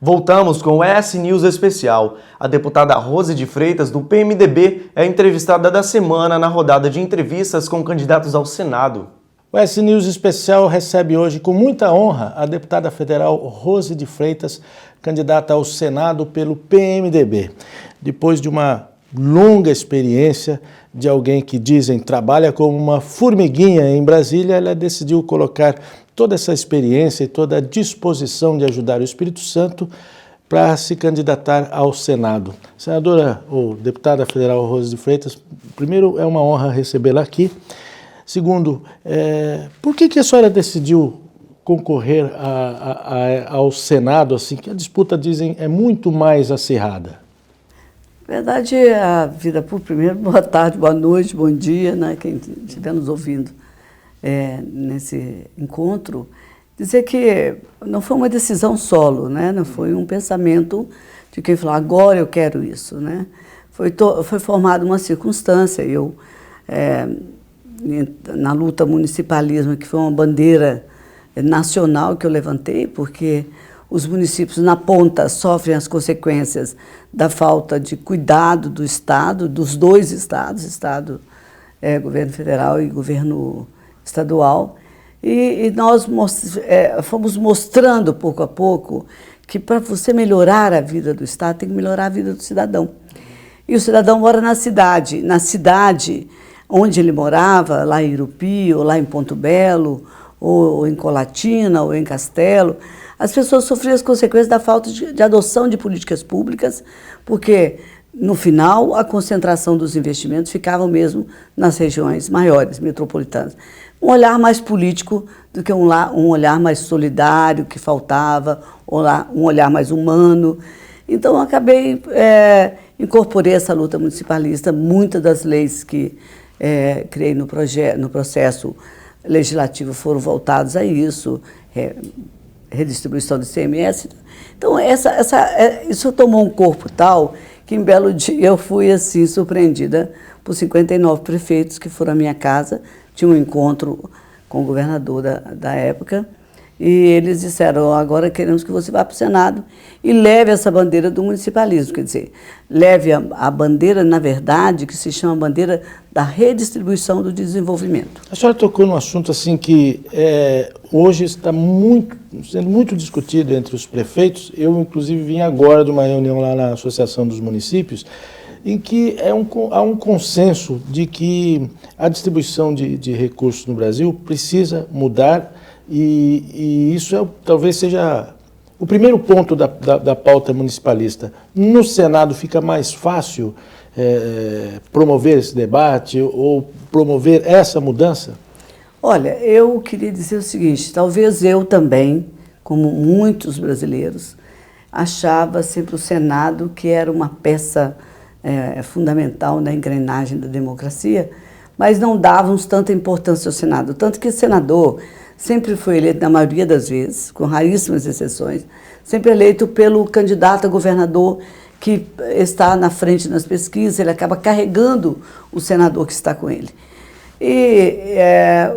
Voltamos com o ES News Especial. A deputada Rose de Freitas, do PMDB, é a entrevistada da semana na rodada de entrevistas com candidatos ao Senado. O ES News Especial recebe hoje com muita honra a deputada federal Rose de Freitas, candidata ao Senado pelo PMDB. Depois de uma longa experiência de alguém que dizem trabalha como uma formiguinha em Brasília, ela decidiu colocar toda essa experiência e toda a disposição de ajudar o Espírito Santo para se candidatar ao Senado. Senadora ou deputada federal Rose de Freitas, primeiro é uma honra recebê-la aqui. Segundo, por que a senhora decidiu concorrer ao Senado, assim, que a disputa, dizem, é muito mais acirrada? Na verdade, a vida por primeiro, boa tarde, boa noite, bom dia, né, quem estiver nos ouvindo nesse encontro, dizer que não foi uma decisão solo, né, não foi um pensamento de quem falou, agora eu quero isso, né, foi formada uma circunstância, eu, na luta municipalismo, que foi uma bandeira nacional que eu levantei, porque os municípios na ponta sofrem as consequências da falta de cuidado do Estado, dos dois Estados, governo federal e governo estadual, e nós fomos mostrando pouco a pouco que para você melhorar a vida do Estado tem que melhorar a vida do cidadão. E o cidadão mora na cidade onde ele morava, lá em Irupi, ou lá em Ponto Belo, ou em Colatina, ou em Castelo, as pessoas sofriam as consequências da falta de adoção de políticas públicas, porque, no final, a concentração dos investimentos ficava mesmo nas regiões maiores, metropolitanas. Um olhar mais político do que um olhar mais solidário que faltava, um olhar mais humano. Então, eu acabei, incorporei essa luta municipalista, muitas das leis que criei no processo legislativo foram voltados a isso, redistribuição do ICMS. Então, isso tomou um corpo tal que, em belo dia, eu fui assim surpreendida por 59 prefeitos que foram à minha casa. Tinha um encontro com o governador da época, e eles disseram, agora queremos que você vá para o Senado e leve essa bandeira do municipalismo, quer dizer, leve a bandeira, na verdade, que se chama bandeira da redistribuição do desenvolvimento. A senhora tocou num assunto assim que hoje está sendo muito discutido entre os prefeitos. Eu, inclusive, vim agora de uma reunião lá na Associação dos Municípios, em que há um consenso de que a distribuição de recursos no Brasil precisa mudar, e isso talvez seja o primeiro ponto da pauta municipalista. No Senado fica mais fácil promover esse debate ou promover essa mudança? Olha, eu queria dizer o seguinte, talvez eu também, como muitos brasileiros, achava sempre o Senado que era uma peça fundamental na engrenagem da democracia, mas não dávamos tanta importância ao Senado. Tanto que o senador sempre foi eleito, na maioria das vezes, com raríssimas exceções, sempre eleito pelo candidato a governador que está na frente nas pesquisas, ele acaba carregando o senador que está com ele. E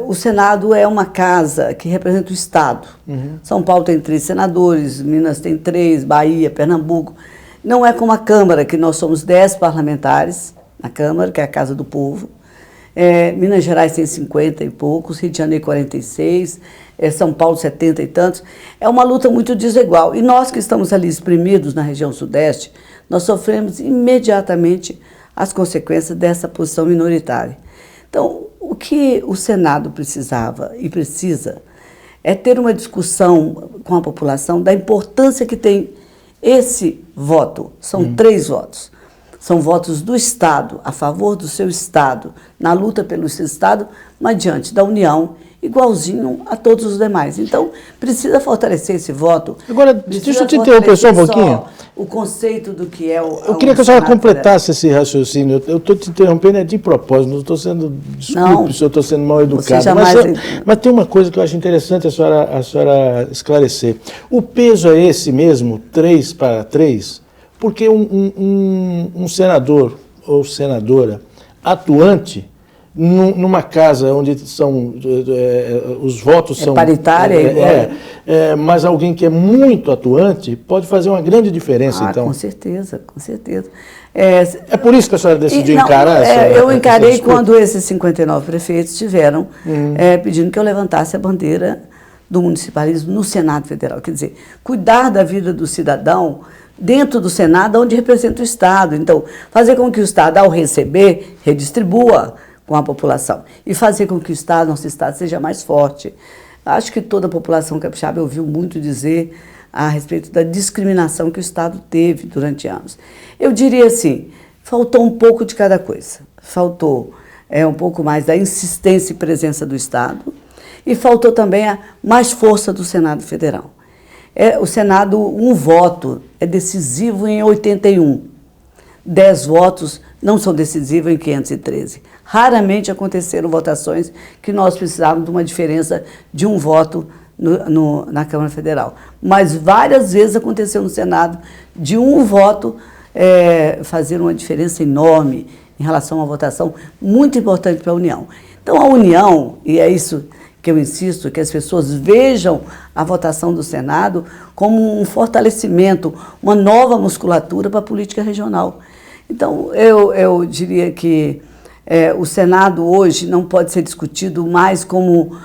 o Senado é uma casa que representa o Estado. Uhum. São Paulo tem 3 senadores, Minas tem 3, Bahia, Pernambuco. Não é como a Câmara, que nós somos 10 parlamentares na Câmara, que é a Casa do Povo. Minas Gerais tem 50 e poucos, Rio de Janeiro 46, São Paulo 70 e tantos. É uma luta muito desigual. E nós que estamos ali espremidos na região sudeste, nós sofremos imediatamente as consequências dessa posição minoritária. Então, o que o Senado precisava e precisa é ter uma discussão com a população da importância que tem esse voto. São 3 votos. São votos do Estado, a favor do seu Estado, na luta pelo seu Estado, mas diante da União, igualzinho a todos os demais. Então, precisa fortalecer esse voto. Agora, deixa eu te interromper só um pouquinho. O conceito do que é o... Eu queria que a senhora completasse esse raciocínio. Eu estou te interrompendo de propósito, não estou sendo... Desculpe se eu estou sendo mal educado. Mas tem uma coisa que eu acho interessante a senhora esclarecer. O peso é esse mesmo, 3-3? Porque um senador ou senadora atuante numa casa onde são os votos são paritária, mas alguém que é muito atuante pode fazer uma grande diferença. Então, com certeza, com certeza. É por isso que a senhora decidiu encarar eu encarei quando esses 59 prefeitos estiveram pedindo que eu levantasse a bandeira do municipalismo no Senado Federal. Quer dizer, cuidar da vida do cidadão dentro do Senado, onde representa o Estado. Então, fazer com que o Estado, ao receber, redistribua com a população. E fazer com que o Estado, nosso Estado, seja mais forte. Acho que toda a população capixaba ouviu muito dizer a respeito da discriminação que o Estado teve durante anos. Eu diria assim, faltou um pouco de cada coisa. Faltou um pouco mais da insistência e presença do Estado e faltou também a mais força do Senado Federal. O Senado, um voto é decisivo em 81. 10 votos não são decisivos em 513. Raramente aconteceram votações que nós precisávamos de uma diferença de um voto na Câmara Federal. Mas várias vezes aconteceu no Senado de um voto fazer uma diferença enorme em relação a uma votação muito importante para a União. Então a União, e é isso que eu insisto, que as pessoas vejam a votação do Senado como um fortalecimento, uma nova musculatura para a política regional. Então, eu diria que o Senado hoje não pode ser discutido mais como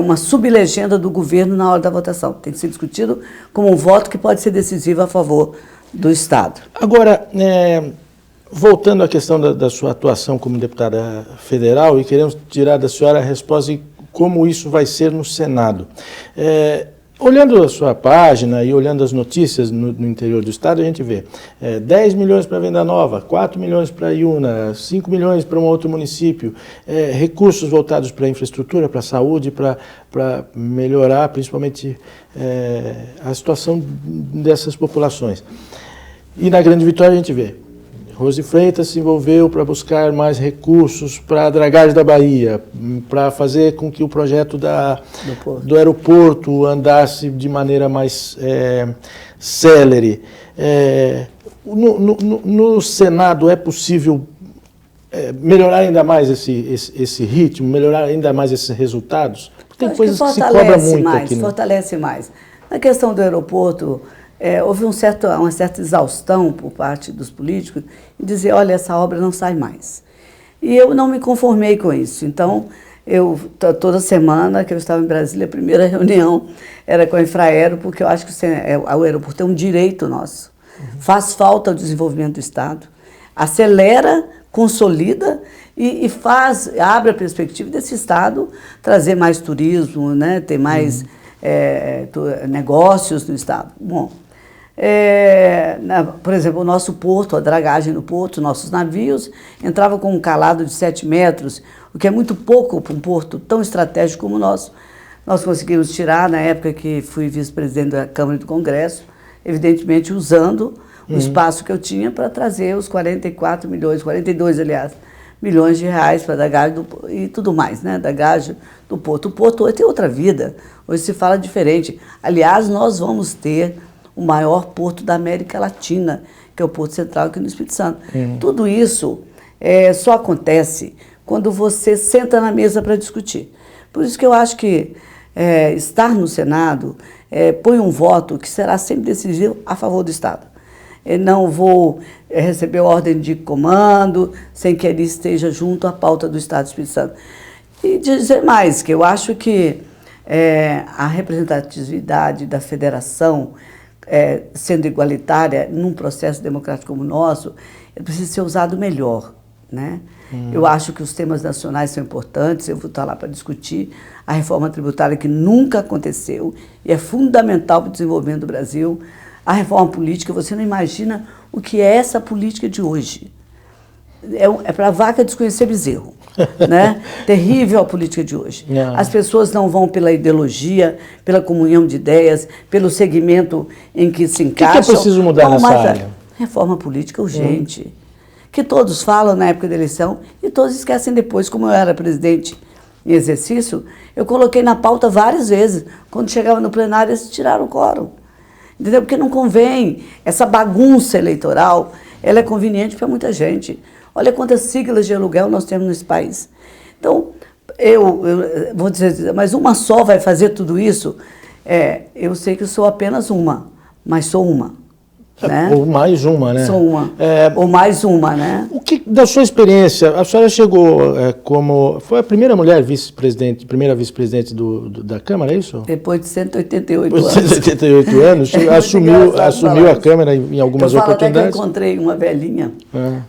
uma sublegenda do governo na hora da votação. Tem que ser discutido como um voto que pode ser decisivo a favor do Estado. Agora, voltando à questão da sua atuação como deputada federal, e queremos tirar da senhora a resposta de como isso vai ser no Senado. Olhando a sua página e olhando as notícias no interior do Estado, a gente vê 10 milhões para Venda Nova, 4 milhões para Iuna, 5 milhões para um outro município, recursos voltados para a infraestrutura, para a saúde, para melhorar principalmente a situação dessas populações. E na Grande Vitória a gente vê Rose Freitas se envolveu para buscar mais recursos para a dragagem da Bahia, para fazer com que o projeto do aeroporto andasse de maneira mais célere. No Senado é possível melhorar ainda mais esse ritmo, melhorar ainda mais esses resultados? Porque tem coisas que se cobra muito aqui, né? Fortalece mais. Na questão do aeroporto, houve uma certa exaustão por parte dos políticos em dizer, olha, essa obra não sai mais. E eu não me conformei com isso. Então, toda semana que eu estava em Brasília, a primeira reunião era com a Infraero, porque eu acho que o aeroporto é um direito nosso. Faz falta ao desenvolvimento do Estado, acelera, consolida e abre a perspectiva desse Estado trazer mais turismo, né, ter mais negócios no Estado. Bom, por exemplo, o nosso porto, a dragagem no porto, nossos navios entravam com um calado de 7 metros, o que é muito pouco para um porto tão estratégico como o nosso. Nós conseguimos tirar, na época que fui vice-presidente da Câmara e do Congresso, evidentemente usando o espaço que eu tinha para trazer os 42 milhões de reais para a dragagem e tudo mais, né? Dragagem do porto. O porto hoje tem outra vida, hoje se fala diferente. Aliás, nós vamos ter o maior porto da América Latina, que é o Porto Central aqui no Espírito Santo. Tudo isso só acontece quando você senta na mesa para discutir. Por isso que eu acho que estar no Senado põe um voto que será sempre decisivo a favor do Estado. Eu não vou receber ordem de comando sem que ele esteja junto à pauta do Estado do Espírito Santo. E dizer mais, que eu acho que a representatividade da federação, sendo igualitária num processo democrático como o nosso, precisa ser usado melhor, né? Eu acho que os temas nacionais são importantes, eu vou estar lá para discutir a reforma tributária que nunca aconteceu e é fundamental para o desenvolvimento do Brasil. A reforma política, você não imagina o que é essa política de hoje. É para a vaca desconhecer bezerro, né? Terrível a política de hoje. As pessoas não vão pela ideologia, pela comunhão de ideias, pelo segmento em que se encaixam. O que é preciso mudar nessa área? Reforma política urgente. Que todos falam na época da eleição e todos esquecem depois. Como eu era presidente em exercício, eu coloquei na pauta várias vezes. Quando chegava no plenário, eles tiraram o quórum. Entendeu? Porque não convém. Essa bagunça eleitoral, ela é conveniente para muita gente. Olha quantas siglas de aluguel nós temos nesse país. Então, eu vou dizer, mas uma só vai fazer tudo isso? Eu sei que eu sou apenas uma, mas sou uma. Né? Ou mais uma, né? Sou uma. Ou mais uma, né? O que, da sua experiência, a senhora chegou foi a primeira mulher vice-presidente, primeira vice-presidente da Câmara, é isso? Depois de 188 anos. Depois de 188 anos, assumiu a Câmara em algumas oportunidades. Até que eu encontrei uma velhinha,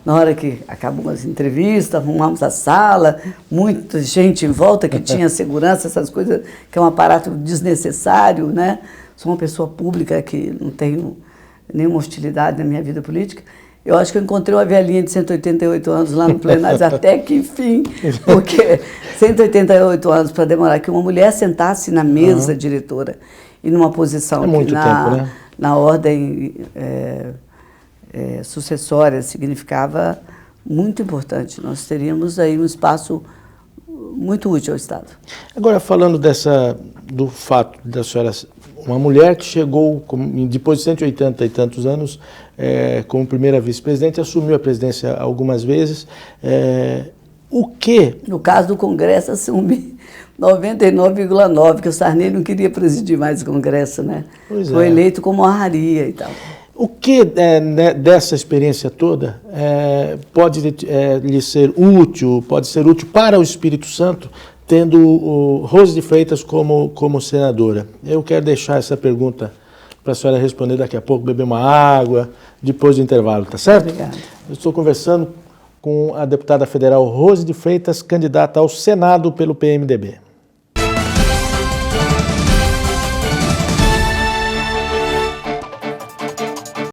na hora que acabou as entrevistas, arrumamos a sala, muita gente em volta que tinha segurança, essas coisas, que é um aparato desnecessário, né? Sou uma pessoa pública que não tenho nenhuma hostilidade na minha vida política. Eu acho que eu encontrei uma velhinha de 188 anos lá no plenário, até que enfim, porque 188 anos para demorar que uma mulher sentasse na mesa diretora e numa posição que muito tempo, né? Na ordem sucessória significava muito importante. Nós teríamos aí um espaço muito útil ao Estado. Agora, falando do fato da senhora, uma mulher que chegou, depois de 180 e tantos anos, como primeira vice-presidente, assumiu a presidência algumas vezes. O que... No caso do Congresso, assumi 99,9%, que o Sarney não queria presidir mais o Congresso, né? Foi eleito como honraria e tal. O que dessa experiência toda pode lhe ser útil, pode ser útil para o Espírito Santo, tendo o Rose de Freitas como senadora? Eu quero deixar essa pergunta para a senhora responder daqui a pouco, beber uma água, depois do intervalo, tá certo? Obrigada. Eu estou conversando com a deputada federal Rose de Freitas, candidata ao Senado pelo PMDB.